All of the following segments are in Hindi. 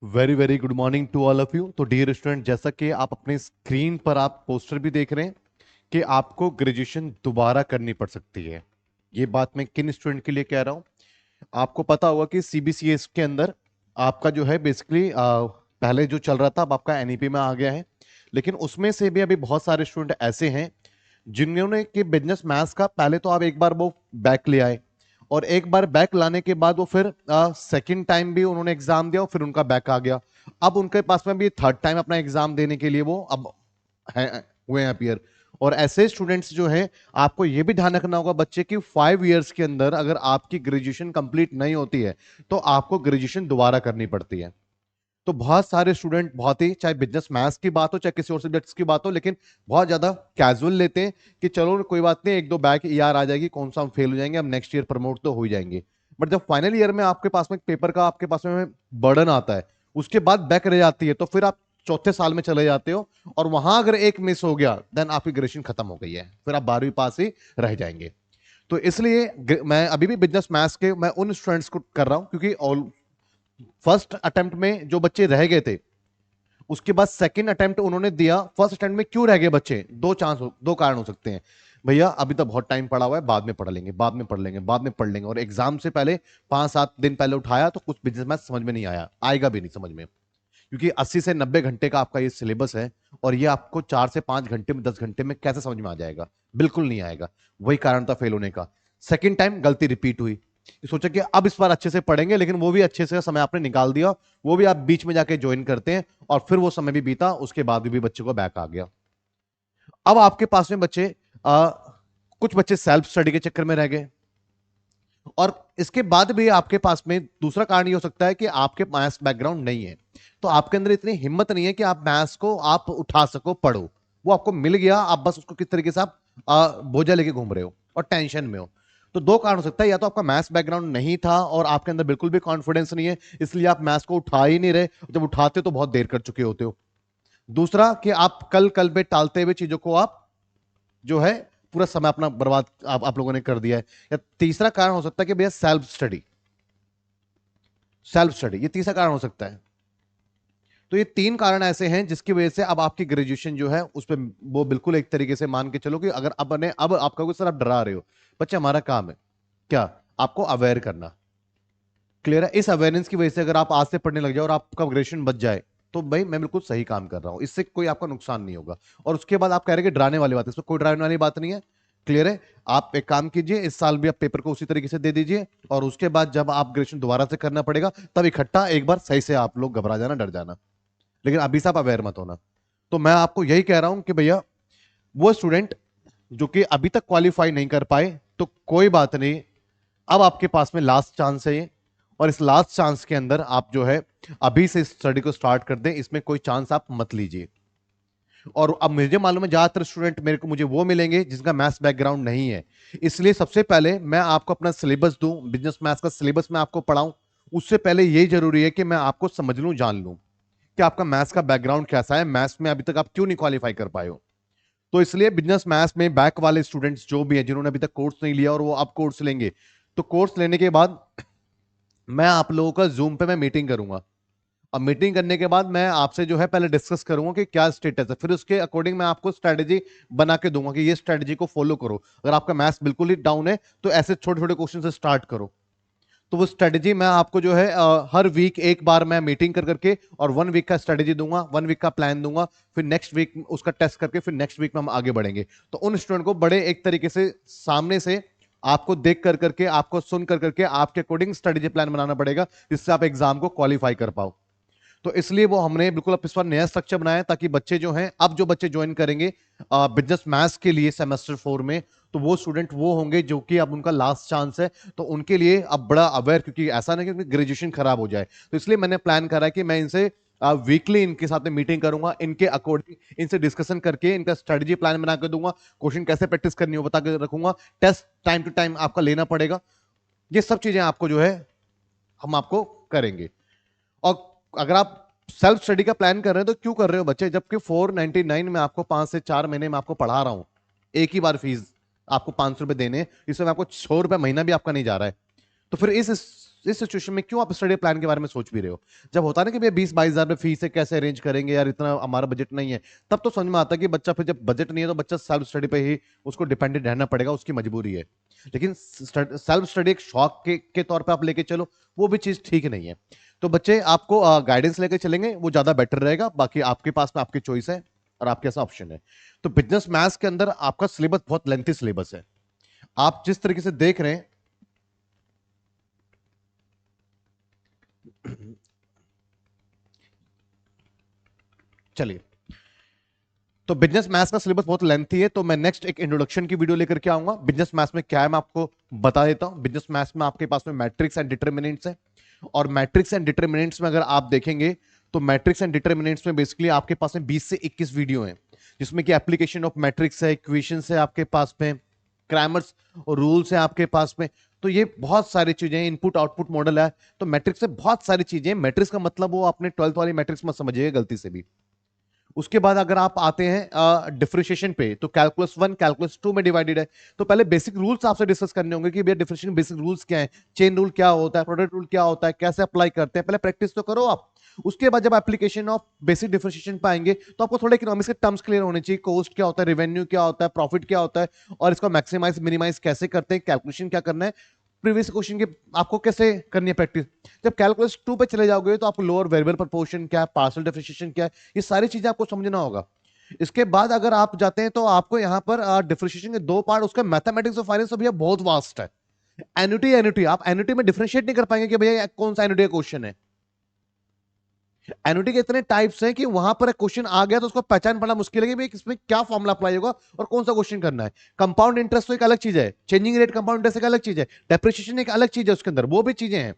Very very good morning to all of you. तो डियर स्टूडेंट, जैसा कि आप अपने स्क्रीन पर आप पोस्टर भी देख रहे हैं कि आपको ग्रेजुएशन दोबारा करनी पड़ सकती है। ये बात मैं किन स्टूडेंट के लिए कह रहा हूं? आपको पता होगा कि सीबीसीएस के अंदर आपका जो है बेसिकली पहले जो चल रहा था अब आपका एनईपी में आ गया है। लेकिन उसमें से भी अभी बहुत सारे स्टूडेंट ऐसे हैं जिन्होंने कि बिजनेस मैथ्स का पहले तो आप एक बार वो बैक ले आए, और एक बार बैक लाने के बाद वो फिर सेकंड टाइम भी उन्होंने एग्जाम दिया और फिर उनका बैक आ गया। अब उनके पास में भी थर्ड टाइम अपना एग्जाम देने के लिए वो अब हुए हैं अपीयर। और ऐसे स्टूडेंट्स जो हैं, आपको ये भी ध्यान रखना होगा बच्चे की 5 इयर्स के अंदर अगर आपकी ग्रेजुएशन कंप्लीट नहीं होती है तो आपको ग्रेजुएशन दोबारा करनी पड़ती है। तो बहुत सारे स्टूडेंट बहुत ही, चाहे बिजनेस मैथ्स की बात हो चाहे किसी और सब्जेक्ट्स की बात हो, लेकिन बहुत ज्यादा कैजुअल लेते हैं कि चलो कोई बात नहीं, एक दो बैक ईआर आ जाएगी, कौन सा हम फेल हो जाएंगे, हम नेक्स्ट ईयर प्रमोट तो हो ही जाएंगे। बट जब फाइनल ईयर में आपके पास में पेपर का आपके पास में बर्डन आता है, उसके बाद बैक रह जाती है, तो फिर आप चौथे साल में चले जाते हो और वहां अगर एक मिस हो गया देन आपकी ग्रेजुएशन खत्म हो गई है, फिर आप 12वीं पास ही रह जाएंगे। तो इसलिए मैं अभी भी बिजनेस मैथ्स के मैं उन स्टूडेंट्स को कर रहा हूं क्योंकि ऑल फर्स्ट अटेम्प्ट में जो बच्चे रह गए थे उसके बाद सेकंड अटेम्प्ट उन्होंने दिया, फर्स्ट अटेम्प्ट में क्यों रह गए बच्चे? दो कारण हो सकते हैं। भैया अभी तो बहुत टाइम पड़ा हुआ है, बाद में पढ़ लेंगे, बाद में पढ़ लेंगे, बाद में पढ़ लेंगे, और एग्जाम से पहले 5-7 दिन पहले उठाया तो कुछ बिजनेस मैथ समझ में नहीं आया, आएगा भी नहीं समझ में, क्योंकि 80 से 90 घंटे का आपका ये सिलेबस है और ये आपको 4 से 5 घंटे में 10 घंटे में कैसे समझ में आ जाएगा? बिल्कुल नहीं आएगा। वही कारण था फेल होने का। सेकेंड टाइम गलती रिपीट हुई, सोचा कि अब इस बार अच्छे से पढ़ेंगे, लेकिन वो भी अच्छे से समय आपने निकाल दिया, वो भी आप बीच में जाके ज्वाइन करते हैं और फिर वो समय भी बीता, उसके बाद भी बच्चे को बैक आ गया। अब आपके पास में बच्चे कुछ बच्चे सेल्फ स्टडी के चक्कर में रह गए, और इसके बाद भी आपके पास में दूसरा कारण ये हो सकता है कि आपके मैथ्स बैकग्राउंड नहीं है, तो आपके अंदर इतनी हिम्मत नहीं है कि आप मैथ्स को आप उठा सको, पढ़ो। वो आपको मिल गया, आप बस उसको किस तरीके से आप बोझा लेके घूम रहे हो और टेंशन में हो। तो दो कारण हो सकता है, या तो आपका मैथ्स बैकग्राउंड नहीं था और आपके अंदर बिल्कुल भी कॉन्फिडेंस नहीं है, इसलिए आप मैथ्स को उठा ही नहीं रहे, जब उठाते हो तो बहुत देर कर चुके होते हो। दूसरा कि आप कल कल पे टालते हुए चीजों को आप जो है पूरा समय अपना बर्बाद आप लोगों ने कर दिया है। या तीसरा कारण हो सकता है कि भैया सेल्फ स्टडी, सेल्फ स्टडी ये तीसरा कारण हो सकता है। तो ये तीन कारण ऐसे हैं जिसकी वजह से अब आपकी ग्रेजुएशन जो है उस पर वो बिल्कुल एक तरीके से मान के चलो कि अगर अब आपका कोई सर आप डरा रहे हो, बच्चे हमारा काम है क्या? आपको अवेयर करना। क्लियर है? इस अवेयरनेस की वजह से अगर आप आज से पढ़ने लग जाए और आपका ग्रेजुएशन बच जाए तो भाई मैं बिल्कुल सही काम कर रहा हूं, इससे कोई आपका नुकसान नहीं होगा। और उसके बाद आप कह रहे हैं कि डराने वाली बात है, इसमें कोई डराने वाली बात नहीं है। क्लियर है? आप एक काम कीजिए, इस साल भी आप पेपर को उसी तरीके से दे दीजिए, और उसके बाद जब आप ग्रेजुएशन दोबारा से करना पड़ेगा तब इकट्ठा एक बार सही से आप लोग घबरा जाना, डर जाना, लेकिन अभी से आप अवेयर मत होना। तो मैं आपको यही कह रहा हूं कि भैया वो स्टूडेंट जो कि अभी तक क्वालिफाई नहीं कर पाए, तो कोई बात नहीं, अब आपके पास में लास्ट चांस है ये, और इस लास्ट चांस के अंदर आप जो है अभी से स्टडी को स्टार्ट कर दें, इसमें कोई चांस आप मत लीजिए। और अब मुझे मालूम है ज्यादातर स्टूडेंट मुझे वो मिलेंगे जिसका मैथ्स बैकग्राउंड नहीं है, इसलिए सबसे पहले मैं आपको अपना सिलेबस दूं, बिजनेस मैथ्स का सिलेबस मैं आपको पढ़ाऊं, उससे पहले यही जरूरी है कि मैं आपको समझ लूं, जान लूं कि आपका मैथ्स का बैकग्राउंड कैसा है, मैथ्स में अभी तक आप क्यों नहीं क्वालिफाई कर पाए हो। तो इसलिए बिजनेस मैथ्स में बैक वाले स्टूडेंट्स जो भी हैं जिन्होंने अभी तक कोर्स नहीं लिया और वो अब कोर्स लेंगे, तो कोर्स लेने के बाद मैं आप लोगों का जूम पे मैं मीटिंग करूंगा। अब मीटिंग करने के बाद मैं आपसे जो है पहले डिस्कस करूंगा कि क्या स्टेटस है, फिर उसके अकॉर्डिंग मैं आपको स्ट्रेटेजी बना के दूंगा कि ये स्ट्रेटेजी को फॉलो करो। अगर आपका मैथ्स बिल्कुल ही डाउन है तो ऐसे छोटे छोटे क्वेश्चन से स्टार्ट करो। तो वो स्ट्रेटेजी मैं आपको जो है हर वीक एक बार मैं मीटिंग कर करके और 1 वीक का स्ट्रेटेजी दूंगा, 1 वीक का प्लान दूंगा, फिर नेक्स्ट वीक उसका टेस्ट करके फिर नेक्स्ट वीक में हम आगे बढ़ेंगे। तो उन स्टूडेंट को बड़े एक तरीके से सामने से आपको देख कर करके, आपको सुन कर करके आपके अकॉर्डिंग स्ट्रेटेजी प्लान बनाना पड़ेगा जिससे आप एग्जाम को क्वालिफाई कर पाओ। तो इसलिए वो हमने बिल्कुल अब इस बार नया स्ट्रक्चर बनाया है, ताकि बच्चे जो हैं, अब जो बच्चे ज्वाइन करेंगे बिजनेस मैथ्स के लिए सेमेस्टर 4 में, तो वो स्टूडेंट वो होंगे जो कि अब उनका लास्ट चांस है, तो उनके लिए अब बड़ा अवेयर, क्योंकि ऐसा नहीं कि ग्रेजुएशन खराब हो जाए, तो इसलिए मैंने प्लान करा है कि मैं इनसे वीकली इनके साथ में मीटिंग करूंगा, इनके अकॉर्डिंग इनसे डिस्कसन करके इनका स्ट्रेटजी प्लान बना कर दूंगा, क्वेश्चन कैसे प्रैक्टिस करनी हो बता के रखूंगा, टेस्ट टाइम टू टाइम आपका लेना पड़ेगा। ये सब चीजें आपको जो है हम आपको करेंगे। और अगर आप सेल्फ स्टडी का प्लान कर रहे हैं तो क्यों कर रहे हो बच्चे, जबकि 499 में आपको 5 से 4 महीने में आपको पढ़ा रहा हूं, एक ही बार फीस आपको 500 रुपए देने, इसमें आपको 100 रुपए महीना भी आपका नहीं जा रहा है। तो फिर इस सिचुएशन में क्यों आप स्टडी प्लान के बारे में सोच भी रहे हो? जब होता है ना कि भैया 20-22 हजार में फीस है, कैसे अरेंज करेंगे यार, इतना हमारा बजट नहीं है, तब तो समझ में आता है कि बच्चा, फिर जब बजट नहीं है तो बच्चा सेल्फ स्टडी पे ही उसको डिपेंडेंट रहना पड़ेगा, उसकी मजबूरी है। लेकिन सेल्फ स्टडी एक शौक के तौर पे आप लेके चलो, वो भी चीज ठीक नहीं है। तो बच्चे आपको गाइडेंस लेके चलेंगे, वो ज्यादा बेटर रहेगा। बाकी आपके पास में आपकी चॉइस है और आपके ऐसा ऑप्शन है। तो बिजनेस मैथ्स के अंदर आपका सिलेबस बहुत लेंथी सिलेबस है। आप जिस तरीके से देख रहे हैं, चलिए, तो बिजनेस मैथ्स का सिलेबस बहुत लेंथी है, तो मैं नेक्स्ट एक इंट्रोडक्शन की वीडियो लेकर के आऊंगा। बिजनेस मैथ्स में क्या है मैं आपको बता देता हूं। बिजनेस मैथ्स में आपके पास में मैट्रिक्स एंड डिटरमिनेंट्स है, और मैट्रिक्स एंड डिटरमिनेंट्स में अगर आप देखेंगे तो मैट्रिक्स एंड डिटरमिनेंट्स में बेसिकली आपके पास में 20 से 21 वीडियो हैं, जिसमें कि एप्लीकेशन ऑफ मैट्रिक्स है, इक्वेशंस है आपके पास में, ग्रामर्स और रूल्स है आपके पास में। तो ये बहुत सारी चीजें हैं, इनपुट आउटपुट मॉडल है। तो मैट्रिक्स से बहुत सारी चीजें। मैट्रिक्स का मतलब वो आपने 12th वाली मैट्रिक्स मत समझिएगा गलती से भी। उसके बाद अगर आप आते हैं डिफरेंशिएशन पे, तो कैलकुलस 1 कैलकुलस 2 में डिवाइडेड है। तो पहले बेसिक रूल्स आपसे डिस्कस करने होंगे कि भैया डिफरेंशिएशन बेसिक रूल्स क्या है, चेन रूल क्या होता है, प्रोडक्ट रूल क्या होता है, कैसे अप्लाई करते हैं, पहले प्रैक्टिस तो करो आप। उसके बाद जब एप्लीकेशन ऑफ बेसिक डिफरेंशिएशन पे आएंगे तो आपको थोड़े इकोनॉमिक्स के टर्म्स क्लियर होने चाहिए। कॉस्ट क्या होता है, रेवेन्यू क्या होता है, प्रॉफिट क्या होता है, और इसको मैक्सिमाइज मिनिमाइज कैसे करते हैं, कैलकुलेशन क्या करना है, प्रीवियस क्वेश्चन की आपको कैसे करनी है प्रैक्टिस। जब कैलकुलस 2 पे चले जाओगे तो आपको लोअर वेरिएबल प्रोपोर्शन क्या है, पार्शियल डिफरेंशिएशन क्या है, ये सारी चीजें आपको समझना होगा। इसके बाद अगर आप जाते हैं तो आपको यहां पर डिफरेंशिएशन के दो पार्ट, उसका मैथमेटिक्स और फाइनेंस भैया बहुत वास्ट है। एन्युटी एन्युटी आप एन्युटी में डिफरेंशिएट नहीं कर पाएंगे कि भैया कौन सा एन्युटी का क्वेश्चन है। एन्युटी के इतने टाइप्स हैं कि वहां पर क्वेश्चन आ गया तो उसको पहचान पाना मुश्किल है कि भाई इसमें क्या फॉर्मुला अप्लाई होगा और कौन सा क्वेश्चन करना है। कंपाउंड इंटरेस्ट तो एक अलग चीज है, चेंजिंग रेट कंपाउंड इंटरेस्ट एक अलग चीज है, डेप्रिसिएशन एक अलग चीज है, उसके अंदर वो भी चीजें हैं।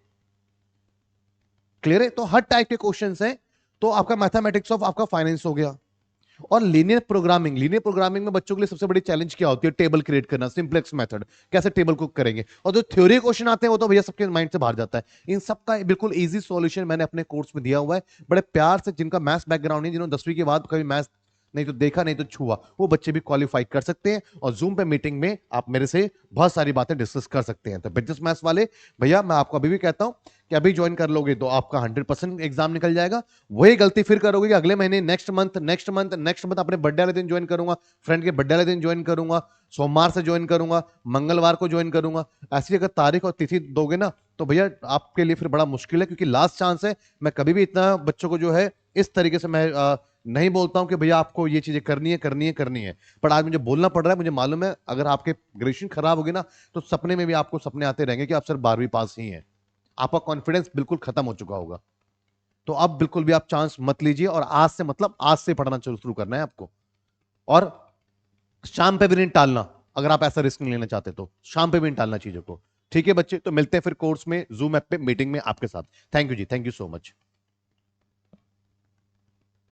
क्लियर है? तो हर टाइप के क्वेश्चन है। तो आपका मैथमेटिक्स ऑफ आपका फाइनेंस हो गया। और लीनियर प्रोग्रामिंग में बच्चों के लिए सबसे बड़ी चैलेंज क्या होती है? टेबल क्रिएट करना, सिंपलेक्स मेथड, कैसे टेबल को करेंगे। और जो थ्योरी क्वेश्चन आते हैं वो तो भैया सबके माइंड से बाहर जाता है। इन सब का बिल्कुल इजी सॉल्यूशन मैंने अपने कोर्स में दिया हुआ है। बड़े प्यार से, जिनका मैथ्स बैकग्राउंड नहीं, जिन्होंने 10वीं के बाद कभी मैथ्स नहीं तो देखा नहीं तो छुआ, वो बच्चे भी क्वालिफाई कर सकते हैं। और जूम पे मीटिंग में आप मेरे से बहुत सारी बातें डिस्कस कर सकते हैं। तो बिजनेस मैथ्स वाले भैया, मैं आपको अभी भी कहता हूं कि अभी ज्वाइन कर लोगे तो आपका 100% एग्जाम निकल जाएगा। वही गलती फिर करोगे कि अगले महीने नेक्स्ट मंथ अपने बर्थडे वाले दिन ज्वाइन करूंगा, फ्रेंड के बर्थडे वाले दिन ज्वाइन करूंगा, सोमवार से ज्वाइन करूंगा, मंगलवार को ज्वाइन करूंगा। ऐसी अगर तारीख और तिथि दोगे ना तो भैया आपके लिए फिर बड़ा मुश्किल है, क्योंकि लास्ट चांस है। मैं कभी भी इतना बच्चों को जो है इस तरीके से मैं नहीं बोलता हूं कि भैया आपको ये चीजें करनी है। पर आज मुझे बोलना पड़ रहा है। मुझे मालूम है अगर आपके ग्रेजुएशन खराब होगी ना तो सपने में भी आपको सपने आते रहेंगे कि आप सर 12वीं पास ही हैं। आपका कॉन्फिडेंस बिल्कुल खत्म हो चुका होगा। तो अब बिल्कुल भी आप चांस मत लीजिए, और आज से मतलब आज से पढ़ना शुरू करना है आपको। और शाम पे भी नहीं टालना। अगर आप ऐसा रिस्क नहीं लेना चाहते तो शाम पे भी नहीं टालना चीजों को। ठीक है बच्चे, तो मिलते हैं फिर कोर्स में, जूम ऐप पे मीटिंग में आपके साथ। Thank you ji, thank you so much.